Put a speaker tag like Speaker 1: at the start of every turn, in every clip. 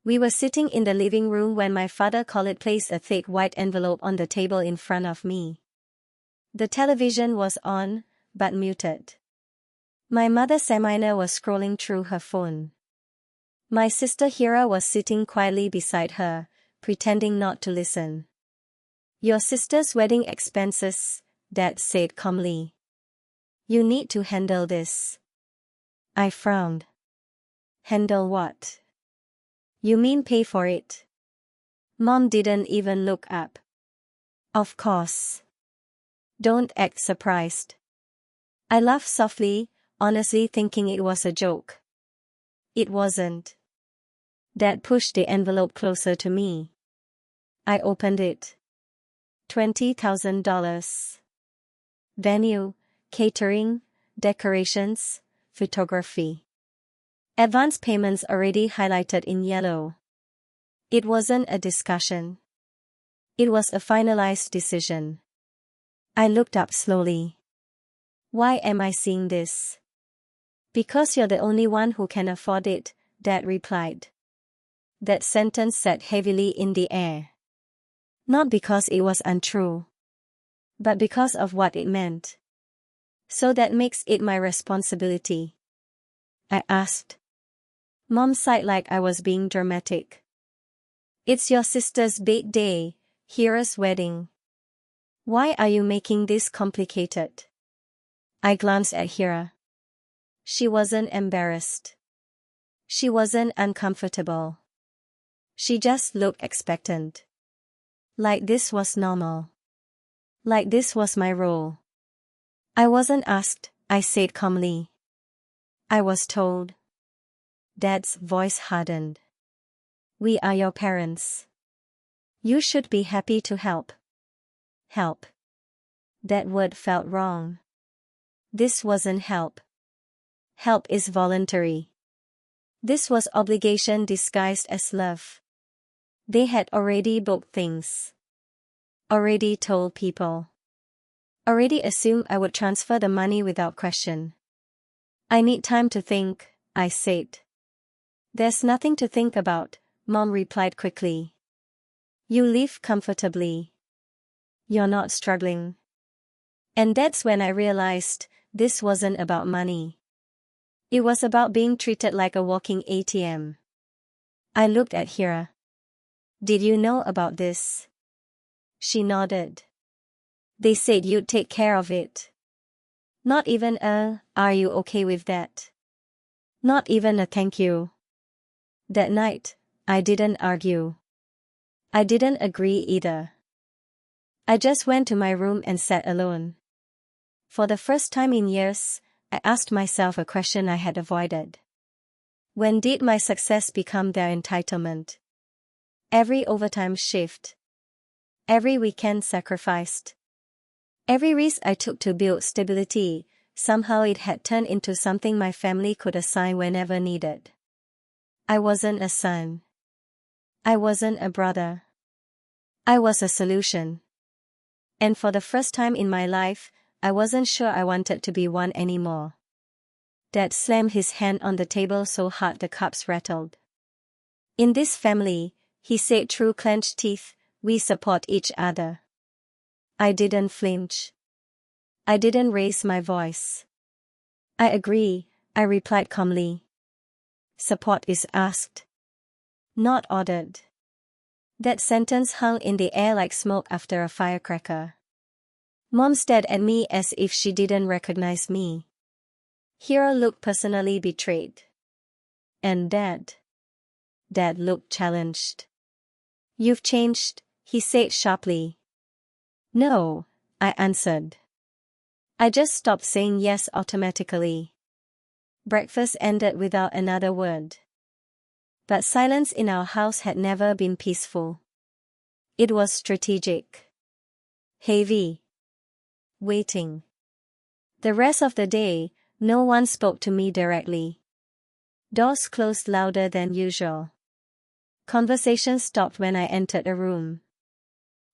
Speaker 1: We were sitting in the living room when my father placed a thick white envelope on the table in front of me. The television was on, but muted. My mother Samina was scrolling through her phone. My sister Hira was sitting quietly beside her, pretending not to listen. "Your sister's wedding expenses," Dad said calmly. "You need to handle this." I frowned. "Handle what?" "You mean pay for it?" Mom didn't even look up. "Of course. Don't act surprised." I laughed softly, honestly thinking it was a joke. It wasn't. Dad pushed the envelope closer to me. I opened it. $20,000. Venue, catering, decorations, photography. Advance payments already highlighted in yellow. It wasn't a discussion. It was a finalized decision. I looked up slowly. "Why am I seeing this?" "Because you're the only one who can afford it," Dad replied. That sentence sat heavily in the air. Not because it was untrue, but because of what it meant. "So that makes it my responsibility?" I asked. Mom sighed like I was being dramatic. "It's your sister's big day, Hira's wedding. Why are you making this complicated?" I glanced at Hira. She wasn't embarrassed. She wasn't uncomfortable. She just looked expectant. Like this was normal. Like this was my role. "I wasn't asked," I said calmly. "I was told." Dad's voice hardened. "We are your parents. You should be happy to help." Help. That word felt wrong. This wasn't help. Help is voluntary. This was obligation disguised as love. They had already booked things. Already told people. Already assumed I would transfer the money without question. "I need time to think," I said. "There's nothing to think about," Mom replied quickly. "You live comfortably. You're not struggling." And that's when I realized this wasn't about money. It was about being treated like a walking ATM. I looked at Hira. "Did you know about this?" She nodded. "They said you'd take care of it." Not even "Are you okay with that?" Not even a "thank you." That night, I didn't argue. I didn't agree either. I just went to my room and sat alone. For the first time in years, I asked myself a question I had avoided. When did my success become their entitlement? Every overtime shift. Every weekend sacrificed. Every risk I took to build stability, somehow it had turned into something my family could assign whenever needed. I wasn't a son. I wasn't a brother. I was a solution. And for the first time in my life, I wasn't sure I wanted to be one anymore. Dad slammed his hand on the table so hard the cups rattled. "In this family," he said through clenched teeth, "we support each other." I didn't flinch. I didn't raise my voice. "I agree," I replied calmly. Support is asked, not ordered. That sentence hung in the air like smoke after a firecracker. Mom stared at me as if she didn't recognize me. Hira looked personally betrayed. And Dad? Dad looked challenged. "You've changed," he said sharply. "No," I answered. "I just stopped saying yes automatically." Breakfast ended without another word. But silence in our house had never been peaceful. It was strategic. Heavy. Waiting. The rest of the day, no one spoke to me directly. Doors closed louder than usual. Conversation stopped when I entered a room.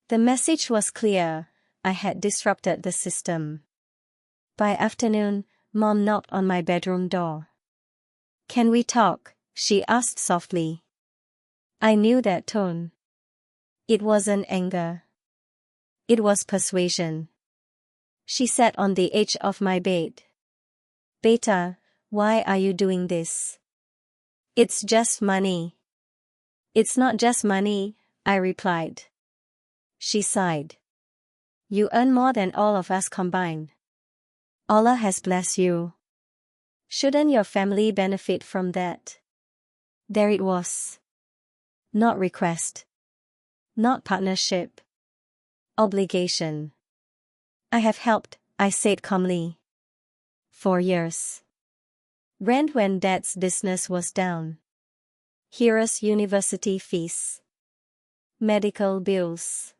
Speaker 1: The message was clear: I had disrupted the system. By afternoon, Mom knocked on my bedroom door. "Can we talk?" she asked softly. I knew that tone. It wasn't anger. It was persuasion. She sat on the edge of my bed. Beta, why are you doing this? It's just money. It's not just money, I replied. She sighed. You earn more than all of us combined. Allah has blessed you. Shouldn't your family benefit from that? There it was. Not request. Not partnership. Obligation. I have helped, I said calmly. 4 years. Rent when Dad's business was down. Hira's university fees. Medical bills.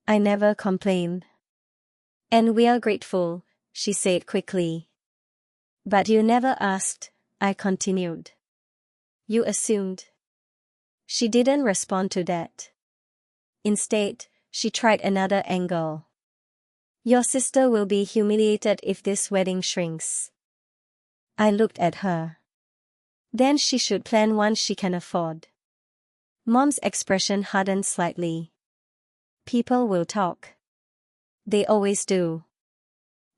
Speaker 1: I never complained. And we are grateful, she said quickly. But you never asked, I continued. You assumed. She didn't respond to that. Instead, she tried another angle. Your sister will be humiliated if this wedding shrinks. I looked at her. Then she should plan one she can afford. Mom's expression hardened slightly. People will talk. They always do.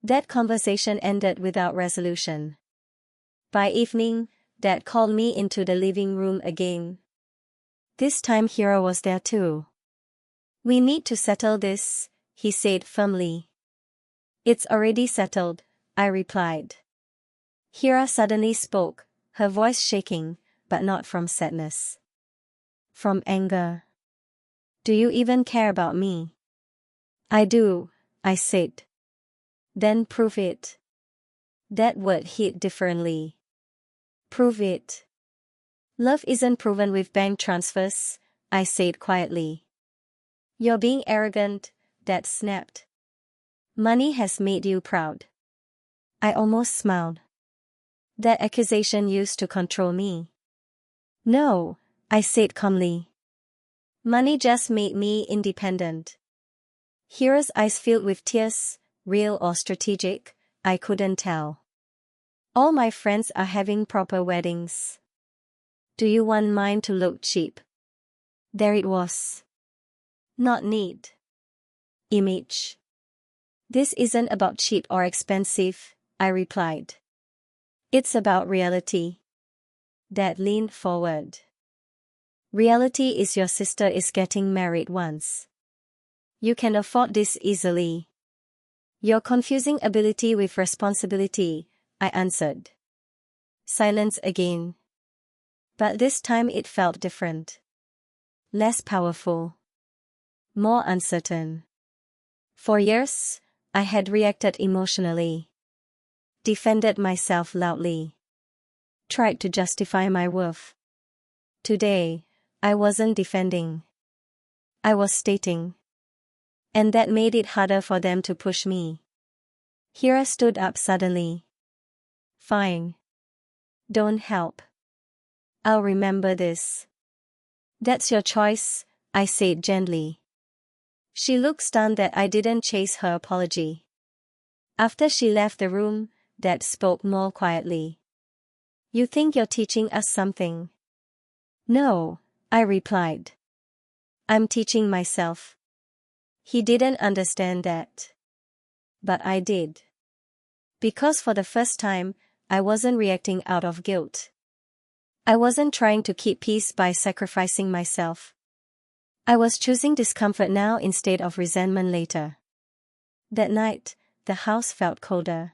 Speaker 1: That conversation ended without resolution. By evening, Dad called me into the living room again. This time Hira was there too. We need to settle this, he said firmly. It's already settled, I replied. Hira suddenly spoke, her voice shaking, but not from sadness. From anger. Do you even care about me? I do, I said. Then prove it. That word hit differently. Prove it. Love isn't proven with bank transfers, I said quietly. You're being arrogant, Dad snapped. Money has made you proud. I almost smiled. That accusation used to control me. No, I said calmly. Money just made me independent. Hira's eyes filled with tears, real or strategic, I couldn't tell. All my friends are having proper weddings. Do you want mine to look cheap? There it was. Not neat. Image. This isn't about cheap or expensive, I replied. It's about reality. Dad leaned forward. Reality is your sister is getting married once. You can afford this easily. You're confusing ability with responsibility, I answered. Silence again. But this time it felt different. Less powerful. More uncertain. For years, I had reacted emotionally. Defended myself loudly. Tried to justify my worth. Today, I wasn't defending. I was stating. And that made it harder for them to push me. Hira stood up suddenly. Fine. Don't help. I'll remember this. That's your choice, I said gently. She looked stunned that I didn't chase her apology. After she left the room, Dad spoke more quietly. You think you're teaching us something? No, I replied. I'm teaching myself. He didn't understand that. But I did. Because for the first time, I wasn't reacting out of guilt. I wasn't trying to keep peace by sacrificing myself. I was choosing discomfort now instead of resentment later. That night, the house felt colder.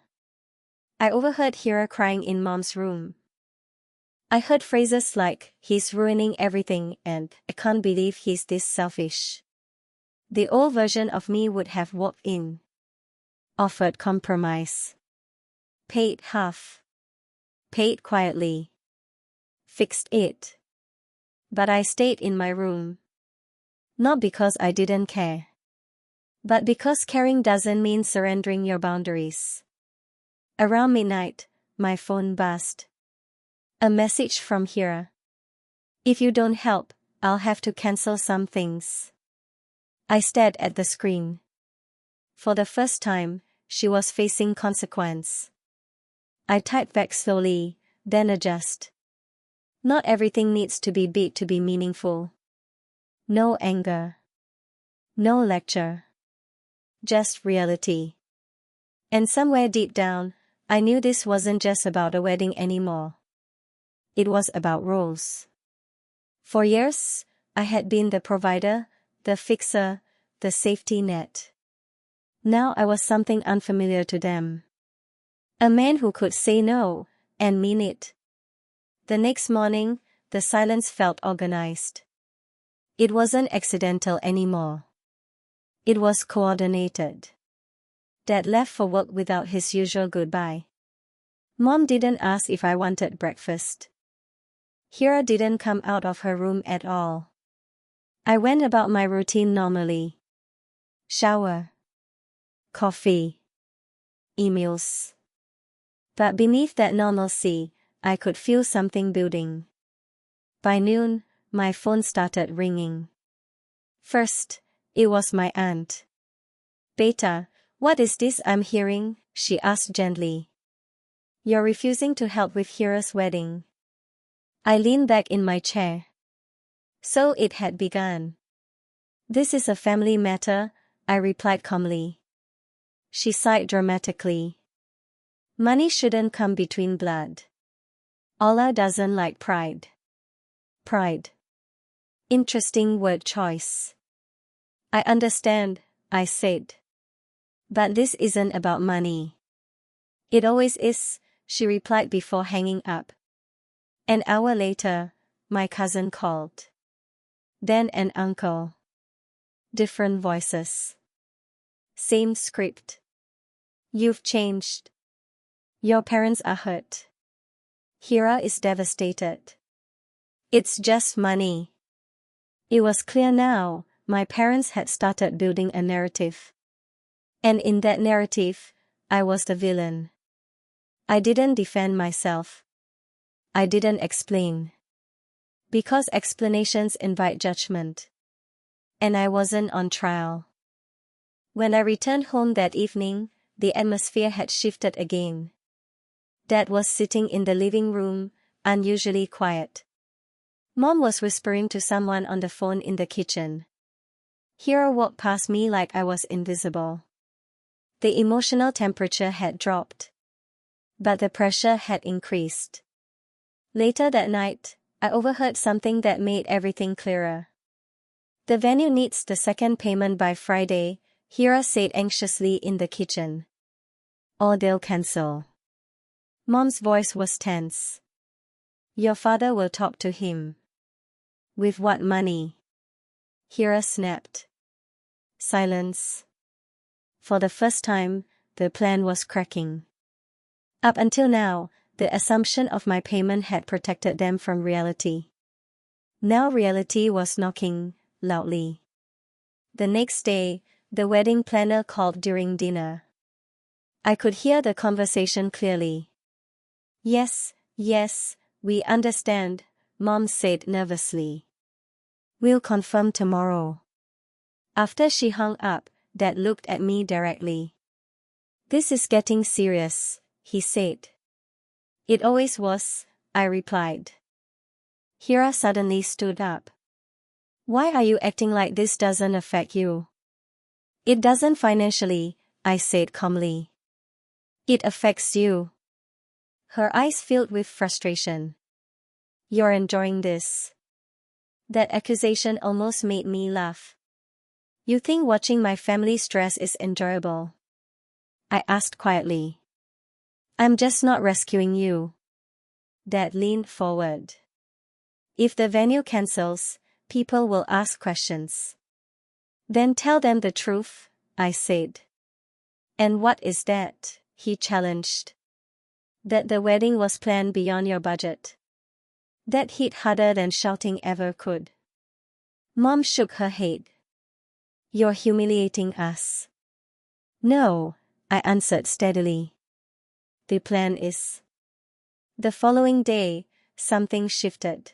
Speaker 1: I overheard Hira crying in Mom's room. I heard phrases like, he's ruining everything and, I can't believe he's this selfish. The old version of me would have walked in. Offered compromise. Paid half. Paid quietly. Fixed it. But I stayed in my room. Not because I didn't care. But because caring doesn't mean surrendering your boundaries. Around midnight, my phone buzzed. A message from Hira. If you don't help, I'll have to cancel some things. I stared at the screen. For the first time, she was facing consequence. I typed back slowly, then adjust. Not everything needs to be big to be meaningful. No anger. No lecture. Just reality. And somewhere deep down, I knew this wasn't just about a wedding anymore. It was about roles. For years, I had been the provider, the fixer, the safety net. Now I was something unfamiliar to them. A man who could say no, and mean it. The next morning, the silence felt organized. It wasn't accidental anymore. It was coordinated. Dad left for work without his usual goodbye. Mom didn't ask if I wanted breakfast. Hira didn't come out of her room at all. I went about my routine normally. Shower. Coffee. Emails. But beneath that normalcy, I could feel something building. By noon, my phone started ringing. First, it was my aunt. "Beta, what is this I'm hearing?" she asked gently. "You're refusing to help with Hira's wedding." I leaned back in my chair. So it had begun. "This is a family matter," I replied calmly. She sighed dramatically. "Money shouldn't come between blood. Allah doesn't like pride." Pride. Interesting word choice. "I understand," I said. "But this isn't about money." "It always is," she replied before hanging up. An hour later, my cousin called. Then an uncle. Different voices. Same script. "You've changed. Your parents are hurt. Hira is devastated. It's just money." It was clear now, my parents had started building a narrative. And in that narrative, I was the villain. I didn't defend myself. I didn't explain. Because explanations invite judgment. And I wasn't on trial. When I returned home that evening, the atmosphere had shifted again. Dad was sitting in the living room, unusually quiet. Mom was whispering to someone on the phone in the kitchen. Hira walked past me like I was invisible. The emotional temperature had dropped. But the pressure had increased. Later that night, I overheard something that made everything clearer. "The venue needs the second payment by Friday," Hira said anxiously in the kitchen. "Or they'll cancel." Mom's voice was tense. "Your father will talk to him." "With what money?" Hira snapped. Silence. For the first time, the plan was cracking. Up until now, the assumption of my payment had protected them from reality. Now reality was knocking, loudly. The next day, the wedding planner called during dinner. I could hear the conversation clearly. Yes, we understand," Mom said nervously. "We'll confirm tomorrow." After she hung up, Dad looked at me directly. "This is getting serious," he said. "It always was," I replied. Hira suddenly stood up. "Why are you acting like this doesn't affect you?" "It doesn't financially," I said calmly. "It affects you." Her eyes filled with frustration. "You're enjoying this." That accusation almost made me laugh. "You think watching my family stress is enjoyable?" I asked quietly. "I'm just not rescuing you." Dad leaned forward. "If the venue cancels, people will ask questions." "Then tell them the truth," I said. "And what is that?" he challenged. "That the wedding was planned beyond your budget." That hit harder than shouting ever could. Mom shook her head. "You're humiliating us." "No," I answered steadily. "The plan is." The following day, something shifted.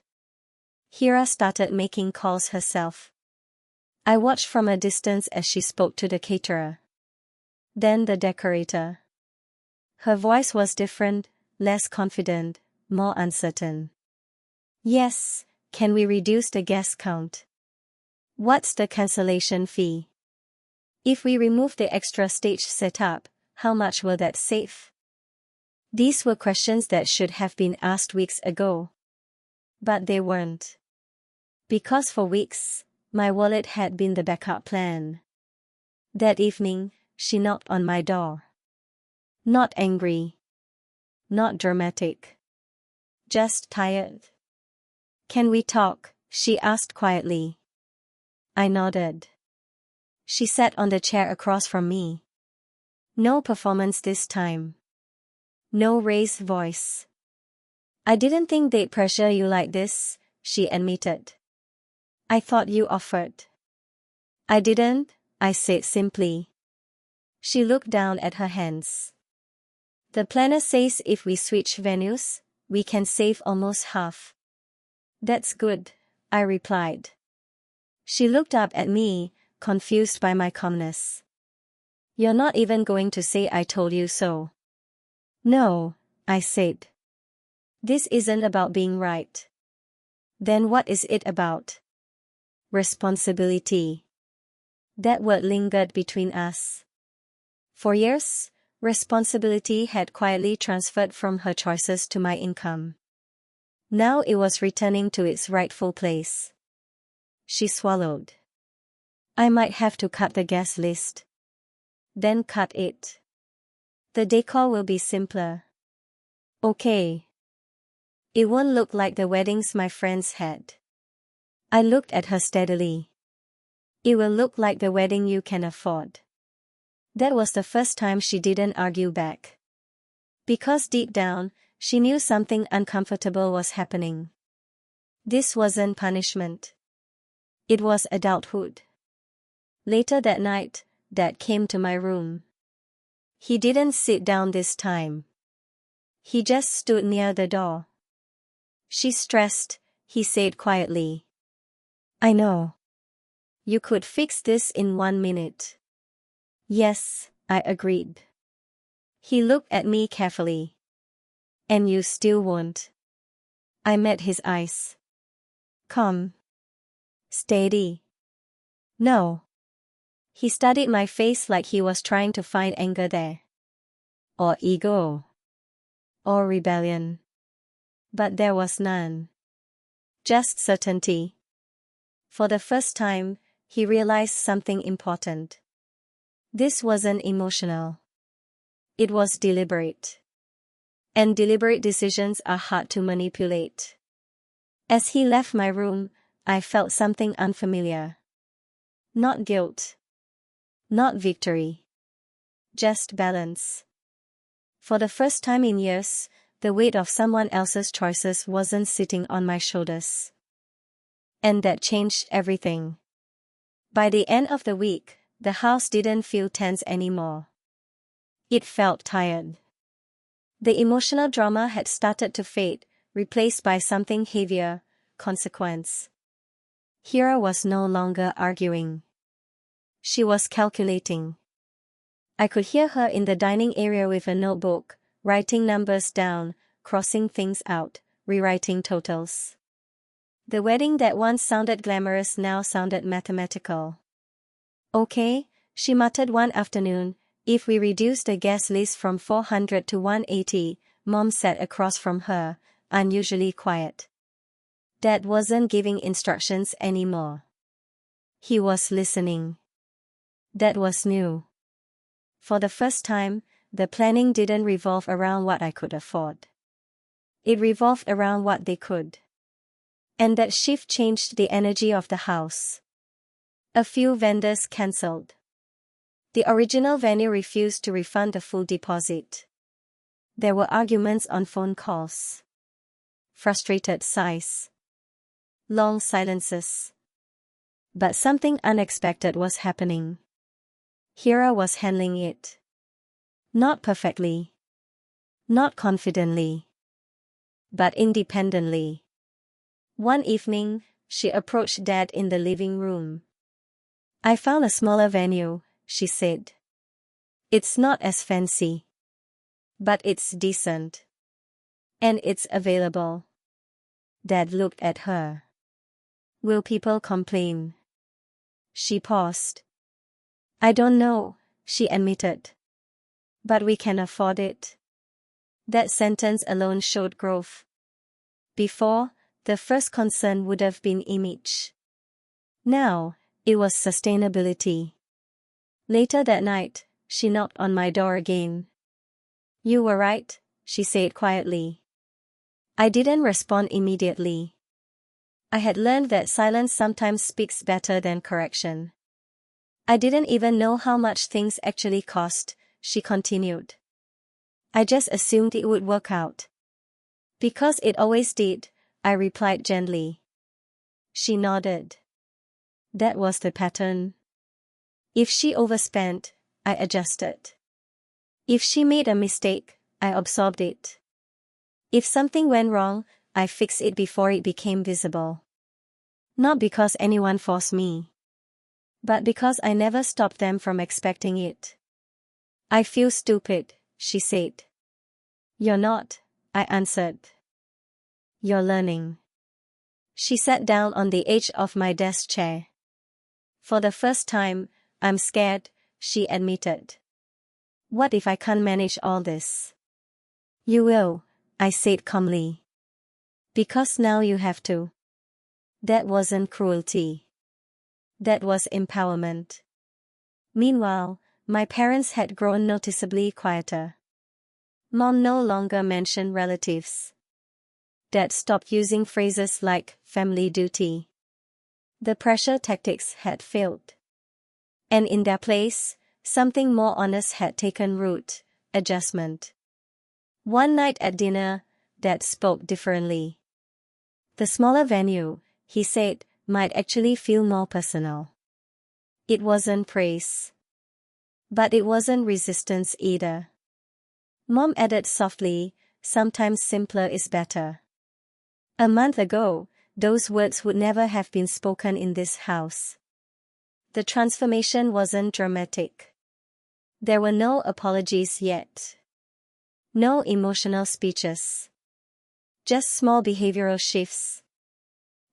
Speaker 1: Hira started making calls herself. I watched from a distance as she spoke to the caterer. Then the decorator. Her voice was different, less confident, more uncertain. Yes, can we reduce the guest count? What's the cancellation fee? If we remove the extra stage setup, how much will that save? These were questions that should have been asked weeks ago. But they weren't. Because for weeks, my wallet had been the backup plan. That evening, she knocked on my door. Not angry. Not dramatic. Just tired. Can we talk? She asked quietly. I nodded. She sat on the chair across from me. No performance this time. No raised voice. I didn't think they'd pressure you like this, she admitted. I thought you offered. I didn't, I said simply. She looked down at her hands. The planner says if we switch venues, we can save almost half. That's good, I replied. She looked up at me, confused by my calmness. You're not even going to say I told you so. No, I said. This isn't about being right. Then what is it about? Responsibility. That word lingered between us. For years, responsibility had quietly transferred from her choices to my income. Now it was returning to its rightful place. She swallowed. I might have to cut the guest list. Then cut it. The decor will be simpler. Okay. It won't look like the weddings my friends had. I looked at her steadily. It will look like the wedding you can afford. That was the first time she didn't argue back. Because deep down, she knew something uncomfortable was happening. This wasn't punishment. It was adulthood. Later that night, Dad came to my room. He didn't sit down this time. He just stood near the door. She's stressed, he said quietly. I know. You could fix this in 1 minute. Yes, I agreed. He looked at me carefully. And you still won't. I met his eyes. Calm. Steady. No. He studied my face like he was trying to find anger there. Or ego. Or rebellion. But there was none. Just certainty. For the first time, he realized something important. This wasn't emotional. It was deliberate. And deliberate decisions are hard to manipulate. As he left my room, I felt something unfamiliar. Not guilt. Not victory. Just balance. For the first time in years, the weight of someone else's choices wasn't sitting on my shoulders. And that changed everything. By the end of the week, the house didn't feel tense anymore. It felt tired. The emotional drama had started to fade, replaced by something heavier, consequence. Hira was no longer arguing. She was calculating. I could hear her in the dining area with a notebook, writing numbers down, crossing things out, rewriting totals. The wedding that once sounded glamorous now sounded mathematical. Okay, she muttered one afternoon, if we reduce the guest list from 400 to 180, Mom sat across from her, unusually quiet. Dad wasn't giving instructions anymore. He was listening. That was new. For the first time, the planning didn't revolve around what I could afford. It revolved around what they could. And that shift changed the energy of the house. A few vendors cancelled. The original venue refused to refund the full deposit. There were arguments on phone calls. Frustrated sighs. Long silences. But something unexpected was happening. Hira was handling it. Not perfectly. Not confidently. But independently. One evening, she approached Dad in the living room. I found a smaller venue, she said. It's not as fancy. But it's decent. And it's available. Dad looked at her. Will people complain? She paused. I don't know, she admitted. But we can afford it. That sentence alone showed growth. Before, the first concern would have been image. Now, it was sustainability. Later that night, she knocked on my door again. You were right, she said quietly. I didn't respond immediately. I had learned that silence sometimes speaks better than correction. I didn't even know how much things actually cost, she continued. I just assumed it would work out. Because it always did, I replied gently. She nodded. That was the pattern. If she overspent, I adjusted. If she made a mistake, I absorbed it. If something went wrong, I fixed it before it became visible. Not because anyone forced me, but because I never stopped them from expecting it. I feel stupid, she said. You're not, I answered. You're learning. She sat down on the edge of my desk chair. For the first time, I'm scared, she admitted. What if I can't manage all this? You will, I said calmly. Because now you have to. That wasn't cruelty. That was empowerment. Meanwhile, my parents had grown noticeably quieter. Mom no longer mentioned relatives. Dad stopped using phrases like family duty. The pressure tactics had failed. And in their place, something more honest had taken root: adjustment. One night at dinner, Dad spoke differently. The smaller venue, he said, might actually feel more personal. It wasn't praise. But it wasn't resistance either. Mom added softly, sometimes simpler is better. A month ago, those words would never have been spoken in this house. The transformation wasn't dramatic. There were no apologies yet. No emotional speeches. Just small behavioral shifts.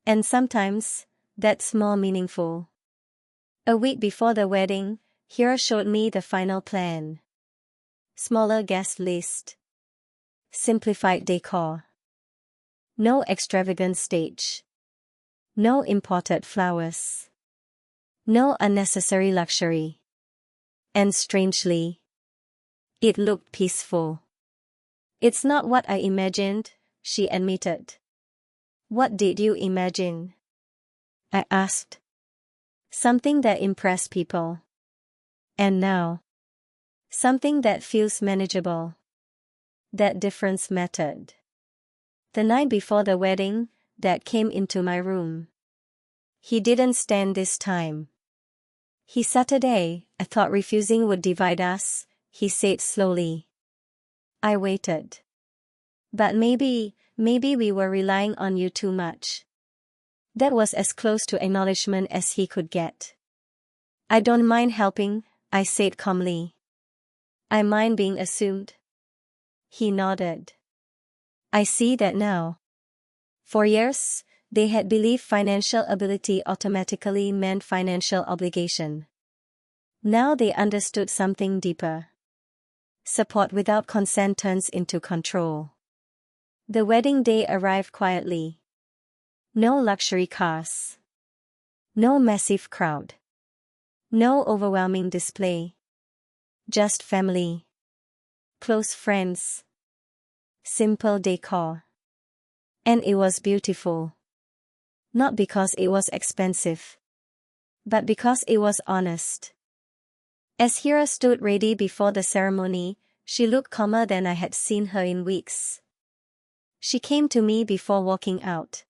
Speaker 1: And sometimes, that's more meaningful. A week before the wedding, Hira showed me the final plan. Smaller guest list. Simplified decor. No extravagant stage. No imported flowers. No unnecessary luxury. And strangely, it looked peaceful. It's not what I imagined, she admitted. What did you imagine? I asked. Something that impressed people. And now, something that feels manageable. That difference mattered. The night before the wedding, Dad came into my room. He didn't stand this time. Saturday, I thought refusing would divide us, he said slowly. I waited. But maybe we were relying on you too much. That was as close to acknowledgement as he could get. I don't mind helping, I said calmly. I mind being assumed. He nodded. I see that now. For years, they had believed financial ability automatically meant financial obligation. Now they understood something deeper. Support without consent turns into control. The wedding day arrived quietly. No luxury cars. No massive crowd. No overwhelming display. Just family. Close friends. Simple decor. And it was beautiful. Not because it was expensive, but because it was honest. As Hira stood ready before the ceremony, she looked calmer than I had seen her in weeks. She came to me before walking out.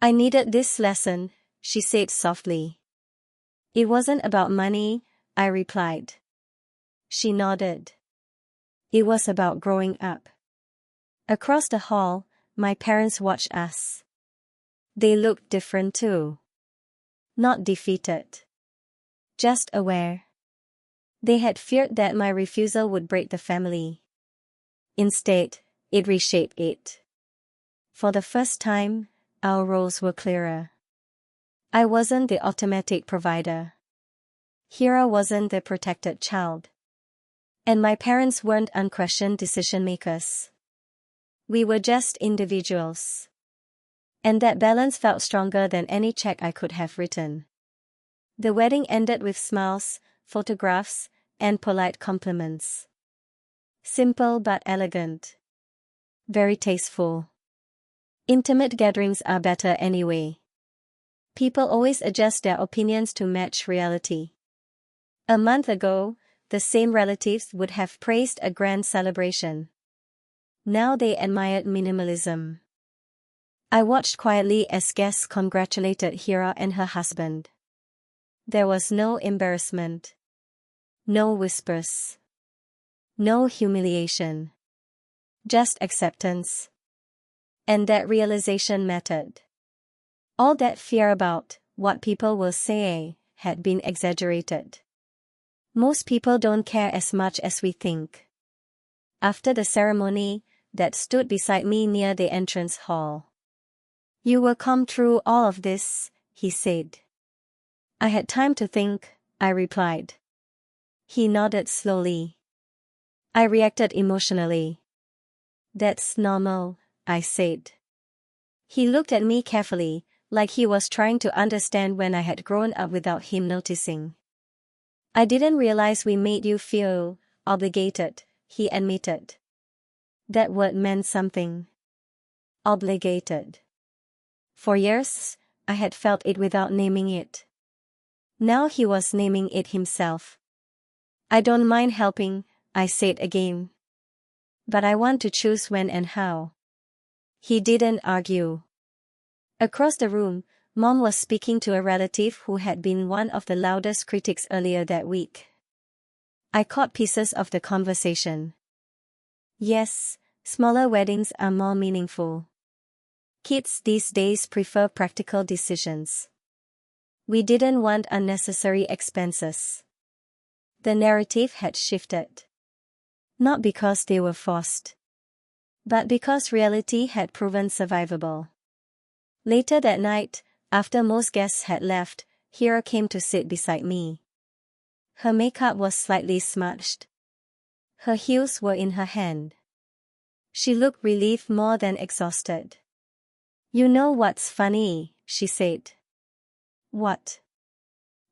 Speaker 1: I needed this lesson, she said softly. It wasn't about money, I replied. She nodded. It was about growing up. Across the hall, my parents watched us. They looked different too. Not defeated. Just aware. They had feared that my refusal would break the family. Instead, it reshaped it. For the first time, our roles were clearer. I wasn't the automatic provider. Hira wasn't the protected child. And my parents weren't unquestioned decision makers. We were just individuals. And that balance felt stronger than any check I could have written. The wedding ended with smiles, photographs, and polite compliments. Simple but elegant. Very tasteful. Intimate gatherings are better anyway. People always adjust their opinions to match reality. A month ago, the same relatives would have praised a grand celebration. Now they admired minimalism. I watched quietly as guests congratulated Hira and her husband. There was no embarrassment. No whispers. No humiliation. Just acceptance. And that realization mattered. All that fear about what people will say had been exaggerated. Most people don't care as much as we think. After the ceremony, Dad stood beside me near the entrance hall. "You will come through all of this," he said. "I had time to think," I replied. He nodded slowly. I reacted emotionally. "That's normal," I said. He looked at me carefully, like he was trying to understand when I had grown up without him noticing. "I didn't realize we made you feel obligated," he admitted. That word meant something. Obligated. For years, I had felt it without naming it. Now he was naming it himself. "I don't mind helping," I said again. "But I want to choose when and how." He didn't argue. Across the room, Mom was speaking to a relative who had been one of the loudest critics earlier that week. I caught pieces of the conversation. "Yes, smaller weddings are more meaningful. Kids these days prefer practical decisions. We didn't want unnecessary expenses." The narrative had shifted. Not because they were forced, but because reality had proven survivable. Later that night, after most guests had left, Hira came to sit beside me. Her makeup was slightly smudged. Her heels were in her hand. She looked relieved more than exhausted. "You know what's funny?" she said. "What?"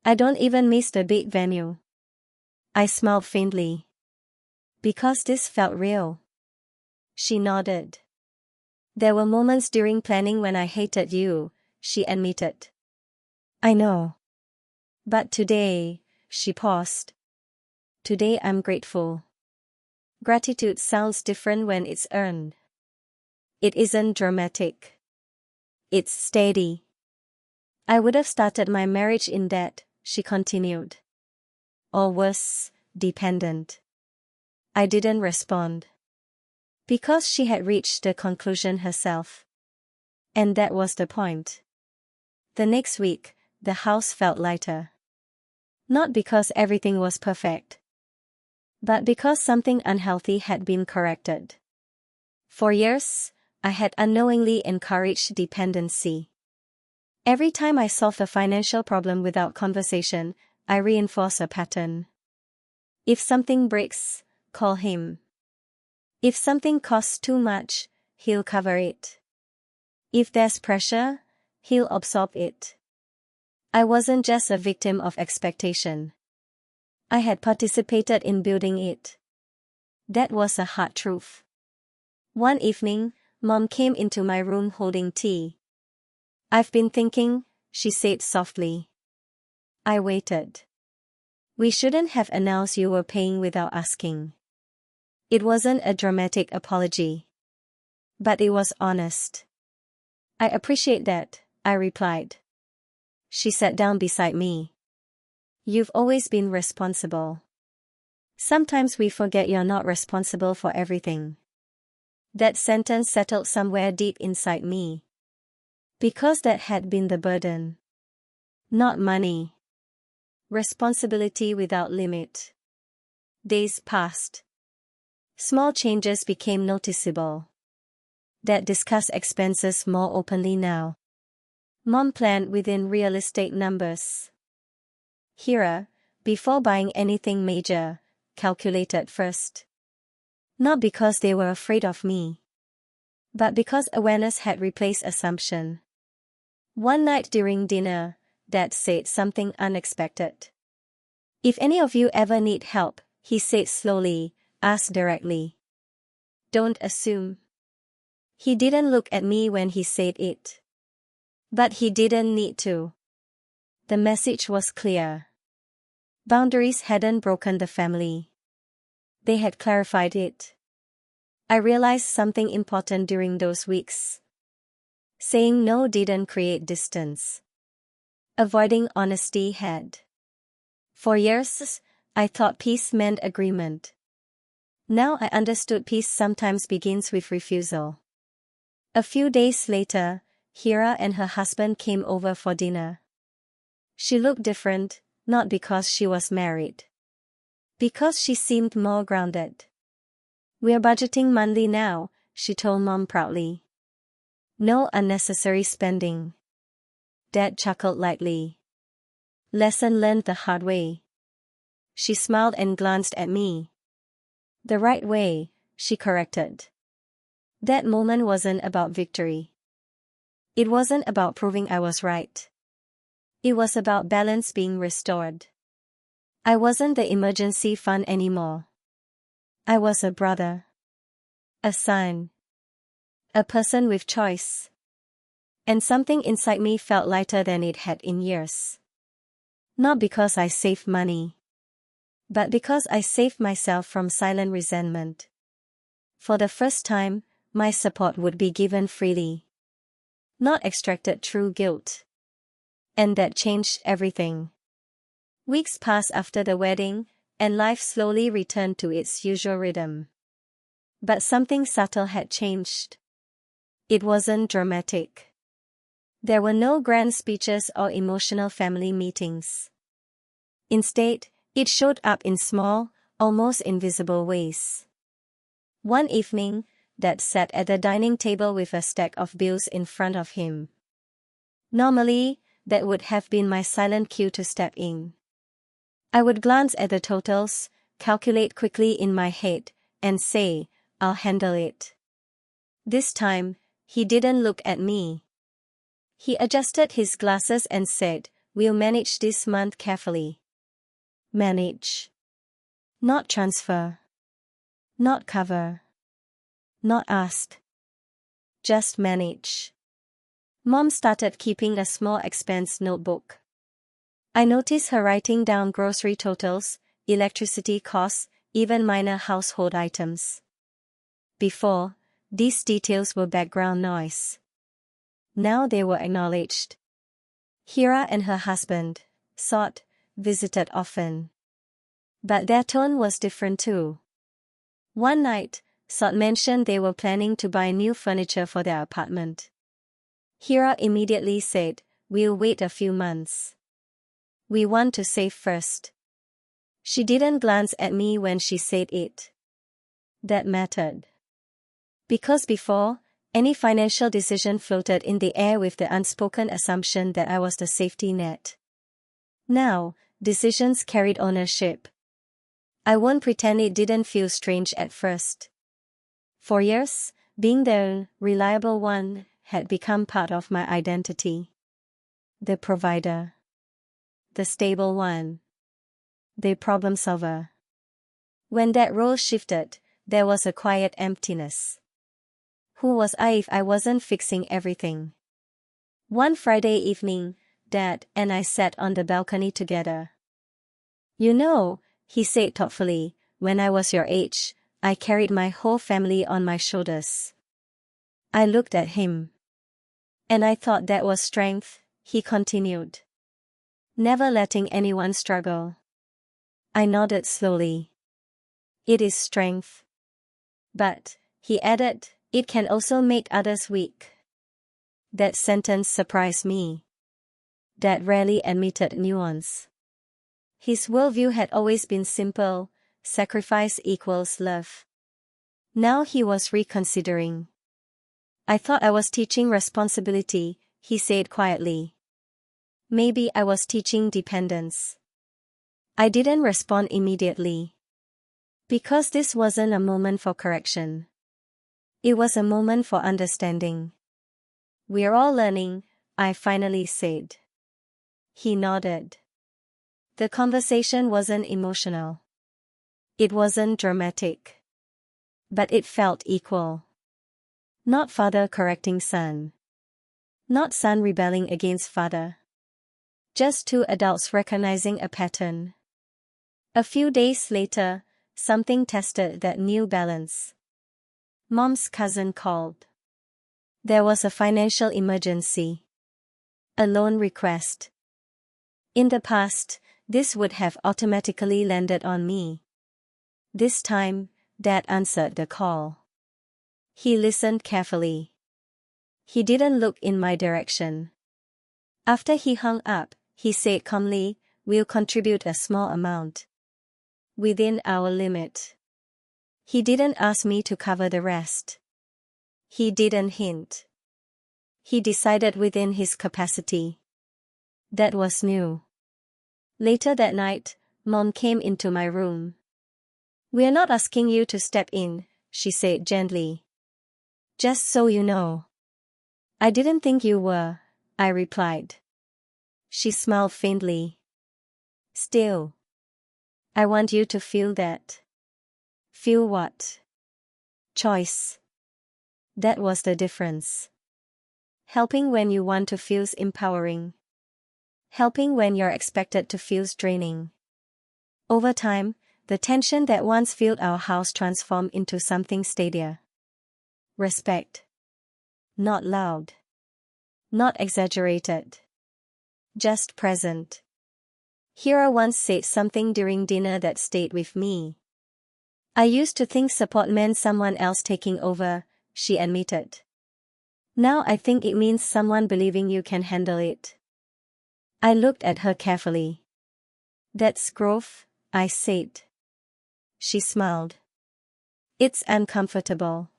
Speaker 1: "I don't even miss the big venue." I smiled faintly. "Because this felt real." She nodded. "There were moments during planning when I hated you," she admitted. "I know. But today," she paused. "Today I'm grateful." Gratitude sounds different when it's earned. It isn't dramatic. It's steady. "I would have started my marriage in debt," she continued. "Or worse, dependent." I didn't respond. Because she had reached the conclusion herself. And that was the point. The next week, the house felt lighter. Not because everything was perfect, but because something unhealthy had been corrected. For years, I had unknowingly encouraged dependency. Every time I solved a financial problem without conversation, I reinforced a pattern. If something breaks, call him. If something costs too much, he'll cover it. If there's pressure, he'll absorb it. I wasn't just a victim of expectation. I had participated in building it. That was a hard truth. One evening, Mom came into my room holding tea. "I've been thinking," she said softly. I waited. "We shouldn't have announced you were paying without asking." It wasn't a dramatic apology. But it was honest. "I appreciate that," I replied. She sat down beside me. "You've always been responsible. Sometimes we forget you're not responsible for everything." That sentence settled somewhere deep inside me. Because that had been the burden. Not money. Responsibility without limit. Days passed. Small changes became noticeable. Dad discussed expenses more openly now. Mom planned within realistic numbers. Hira, before buying anything major, calculated first. Not because they were afraid of me, but because awareness had replaced assumption. One night during dinner, Dad said something unexpected. "If any of you ever need help," he said slowly, "ask directly. Don't assume." He didn't look at me when he said it. But he didn't need to. The message was clear. Boundaries hadn't broken the family. They had clarified it. I realized something important during those weeks. Saying no didn't create distance. Avoiding honesty had. For years, I thought peace meant agreement. Now I understood peace sometimes begins with refusal. A few days later, Hira and her husband came over for dinner. She looked different, not because she was married. Because she seemed more grounded. "We're budgeting monthly now," she told Mom proudly. "No unnecessary spending." Dad chuckled lightly. "Lesson learned the hard way." She smiled and glanced at me. "The right way," she corrected. That moment wasn't about victory. It wasn't about proving I was right. It was about balance being restored. I wasn't the emergency fund anymore. I was a brother. A son. A person with choice. And something inside me felt lighter than it had in years. Not because I saved money, but because I saved myself from silent resentment. For the first time, my support would be given freely. Not extracted through guilt. And that changed everything. Weeks passed after the wedding, and life slowly returned to its usual rhythm. But something subtle had changed. It wasn't dramatic. There were no grand speeches or emotional family meetings. Instead, it showed up in small, almost invisible ways. One evening, Dad sat at the dining table with a stack of bills in front of him. Normally, that would have been my silent cue to step in. I would glance at the totals, calculate quickly in my head, and say, "I'll handle it." This time, he didn't look at me. He adjusted his glasses and said, "We'll manage this month carefully." Manage. Not transfer. Not cover. Not ask. Just manage. Mom started keeping a small expense notebook. I noticed her writing down grocery totals, electricity costs, even minor household items. Before, these details were background noise. Now they were acknowledged. Hira and her husband sought, visited often. But their tone was different too. One night, Sot mentioned they were planning to buy new furniture for their apartment. Hira immediately said, "We'll wait a few months. We want to save first." She didn't glance at me when she said it. That mattered. Because before, any financial decision floated in the air with the unspoken assumption that I was the safety net. Now, decisions carried ownership. I won't pretend it didn't feel strange at first. For years, being the reliable one had become part of my identity. The provider. The stable one. The problem solver. When that role shifted, there was a quiet emptiness. Who was I if I wasn't fixing everything? One Friday evening, Dad and I sat on the balcony together. "You know," he said thoughtfully, "when I was your age, I carried my whole family on my shoulders." I looked at him. "And I thought that was strength," he continued. "Never letting anyone struggle." I nodded slowly. "It is strength. But," he added, "it can also make others weak." That sentence surprised me. Dad rarely admitted nuance. His worldview had always been simple: sacrifice equals love. Now he was reconsidering. I thought I was teaching responsibility, he said quietly. Maybe I was teaching dependence. I didn't respond immediately. Because this wasn't a moment for correction. It was a moment for understanding. We're all learning, I finally said. He nodded. The conversation wasn't emotional. It wasn't dramatic. But it felt equal. Not father correcting son. Not son rebelling against father. Just two adults recognizing a pattern. A few days later, something tested that new balance. Mom's cousin called. There was a financial emergency. A loan request. In the past, this would have automatically landed on me. This time, Dad answered the call. He listened carefully. He didn't look in my direction. After he hung up, he said calmly, "We'll contribute a small amount. Within our limit." He didn't ask me to cover the rest. He didn't hint. He decided within his capacity. That was new. Later that night, Mom came into my room. "We're not asking you to step in," she said gently. "Just so you know." "I didn't think you were," I replied. She smiled faintly. "Still. I want you to feel that." Feel what? Choice. That was the difference. Helping when you want to feels empowering. Helping when you're expected to feels draining. Over time, the tension that once filled our house transformed into something steadier. Respect. Not loud. Not exaggerated. Just present. Hira once said something during dinner that stayed with me. "I used to think support meant someone else taking over," she admitted. "Now I think it means someone believing you can handle it." I looked at her carefully. "That's growth," I said. She smiled. "It's uncomfortable."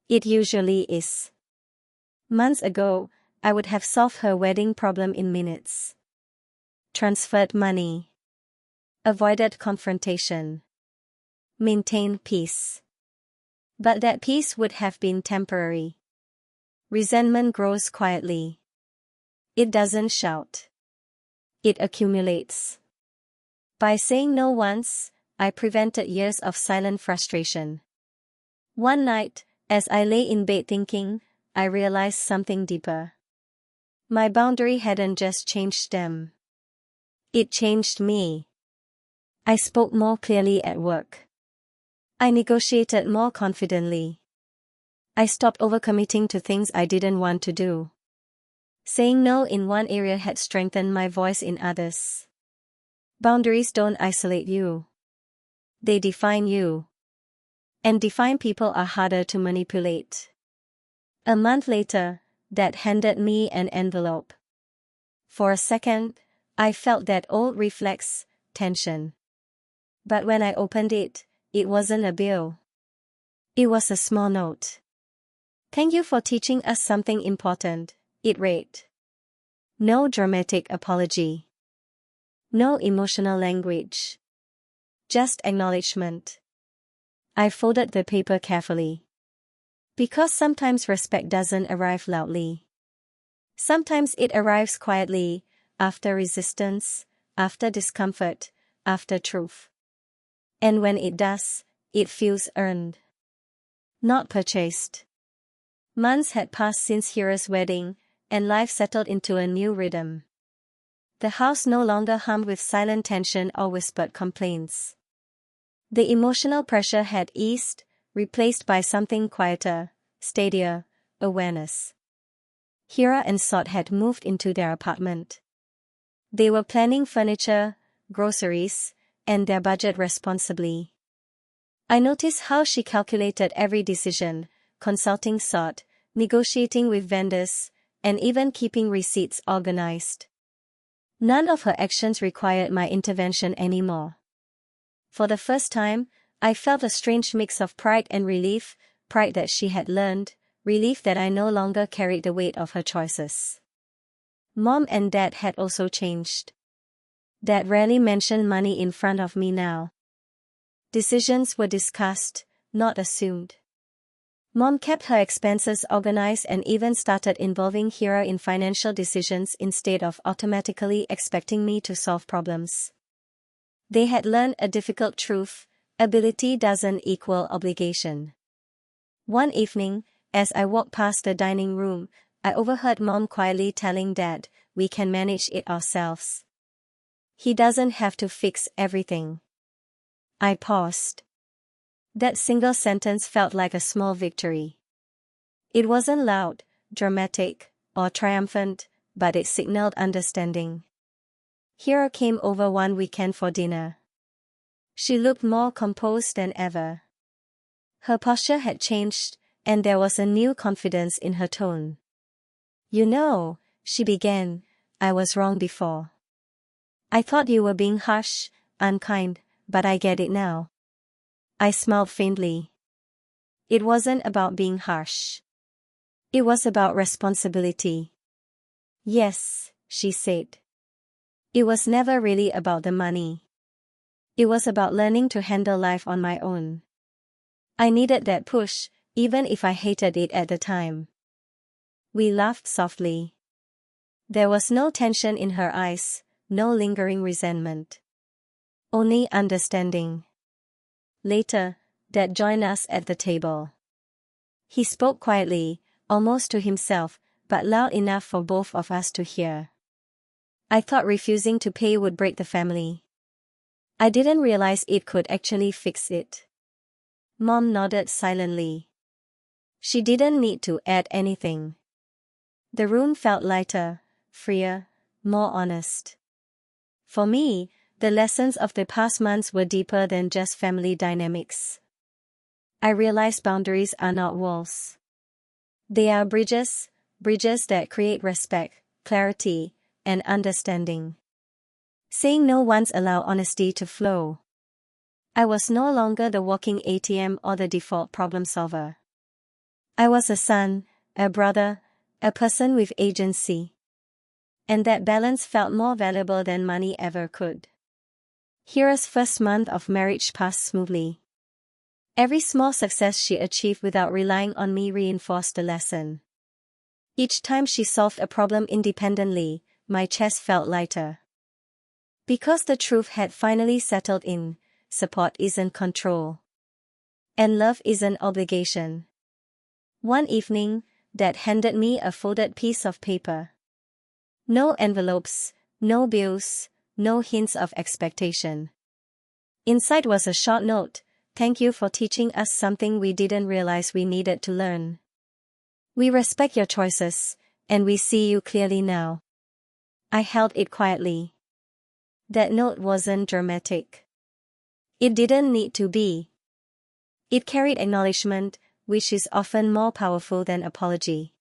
Speaker 1: It usually is. Months ago, I would have solved her wedding problem in minutes. Transferred money. Avoided confrontation. Maintained peace. But that peace would have been temporary. Resentment grows quietly. It doesn't shout. It accumulates. By saying no once, I prevented years of silent frustration. One night, as I lay in bed thinking, I realized something deeper. My boundary hadn't just changed them. It changed me. I spoke more clearly at work. I negotiated more confidently. I stopped overcommitting to things I didn't want to do. Saying no in one area had strengthened my voice in others. Boundaries don't isolate you. They define you. And defined people are harder to manipulate. A month later, Dad handed me an envelope. For a second, I felt that old reflex, tension. But when I opened it, it wasn't a bill. It was a small note. "Thank you for teaching us something important," it read. No dramatic apology. No emotional language. Just acknowledgement. I folded the paper carefully. Because sometimes respect doesn't arrive loudly. Sometimes it arrives quietly, after resistance, after discomfort, after truth. And when it does, it feels earned. Not purchased. Months had passed since Hira's wedding, and life settled into a new rhythm. The house no longer hummed with silent tension or whispered complaints. The emotional pressure had eased, replaced by something quieter, steadier, awareness. Hira and Sot had moved into their apartment. They were planning furniture, groceries, and their budget responsibly. I noticed how she calculated every decision, consulting Sot, negotiating with vendors, and even keeping receipts organized. None of her actions required my intervention anymore. For the first time, I felt a strange mix of pride and relief, pride that she had learned, relief that I no longer carried the weight of her choices. Mom and Dad had also changed. Dad rarely mentioned money in front of me now. Decisions were discussed, not assumed. Mom kept her expenses organized and even started involving Hira in financial decisions instead of automatically expecting me to solve problems. They had learned a difficult truth: ability doesn't equal obligation. One evening, as I walked past the dining room, I overheard Mom quietly telling Dad, "We can manage it ourselves. He doesn't have to fix everything." I paused. That single sentence felt like a small victory. It wasn't loud, dramatic, or triumphant, but it signaled understanding. Hira came over one weekend for dinner. She looked more composed than ever. Her posture had changed, and there was a new confidence in her tone. "You know," she began, "I was wrong before. I thought you were being harsh, unkind, but I get it now." I smiled faintly. It wasn't about being harsh. It was about responsibility. "Yes," she said. "It was never really about the money. It was about learning to handle life on my own. I needed that push, even if I hated it at the time." We laughed softly. There was no tension in her eyes, no lingering resentment. Only understanding. Later, Dad joined us at the table. He spoke quietly, almost to himself, but loud enough for both of us to hear. "I thought refusing to pay would break the family. I didn't realize it could actually fix it." Mom nodded silently. She didn't need to add anything. The room felt lighter, freer, more honest. For me, the lessons of the past months were deeper than just family dynamics. I realized boundaries are not walls. They are bridges that create respect, clarity, and understanding. Saying no once allowed honesty to flow. I was no longer the walking ATM or the default problem solver. I was a son, a brother, a person with agency. And that balance felt more valuable than money ever could. Hira's first month of marriage passed smoothly. Every small success she achieved without relying on me reinforced the lesson. Each time she solved a problem independently, my chest felt lighter. Because the truth had finally settled in: support isn't control. And love isn't obligation. One evening, Dad handed me a folded piece of paper. No envelopes, no bills, no hints of expectation. Inside was a short note: "Thank you for teaching us something we didn't realize we needed to learn. We respect your choices, and we see you clearly now." I held it quietly. That note wasn't dramatic. It didn't need to be. It carried acknowledgement, which is often more powerful than apology.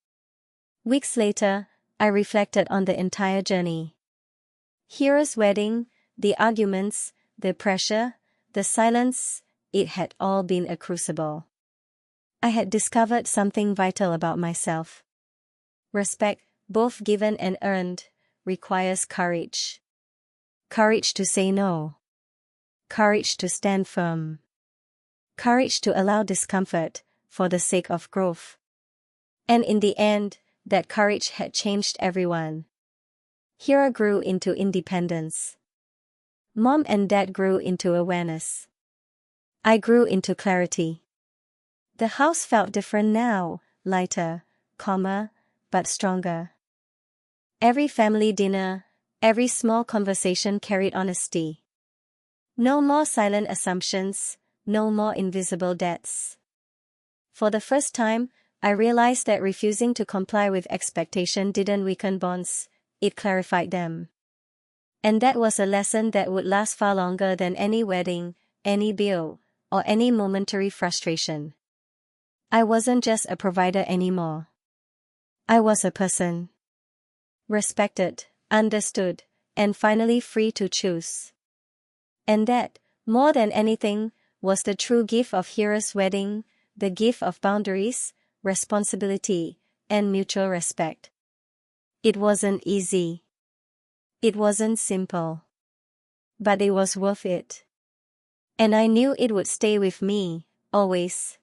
Speaker 1: Weeks later, I reflected on the entire journey. Hira's wedding, the arguments, the pressure, the silence, it had all been a crucible. I had discovered something vital about myself. Respect, both given and earned, requires courage. Courage to say no. Courage to stand firm. Courage to allow discomfort, for the sake of growth. And in the end, that courage had changed everyone. Hira grew into independence. Mom and Dad grew into awareness. I grew into clarity. The house felt different now, lighter, calmer, but stronger. Every family dinner, every small conversation carried honesty. No more silent assumptions, no more invisible debts. For the first time, I realized that refusing to comply with expectation didn't weaken bonds, it clarified them. And that was a lesson that would last far longer than any wedding, any bill, or any momentary frustration. I wasn't just a provider anymore. I was a person. Respected, understood, and finally free to choose. And that, more than anything, was the true gift of Hira's wedding, the gift of boundaries, responsibility, and mutual respect. It wasn't easy. It wasn't simple. But it was worth it. And I knew it would stay with me, always.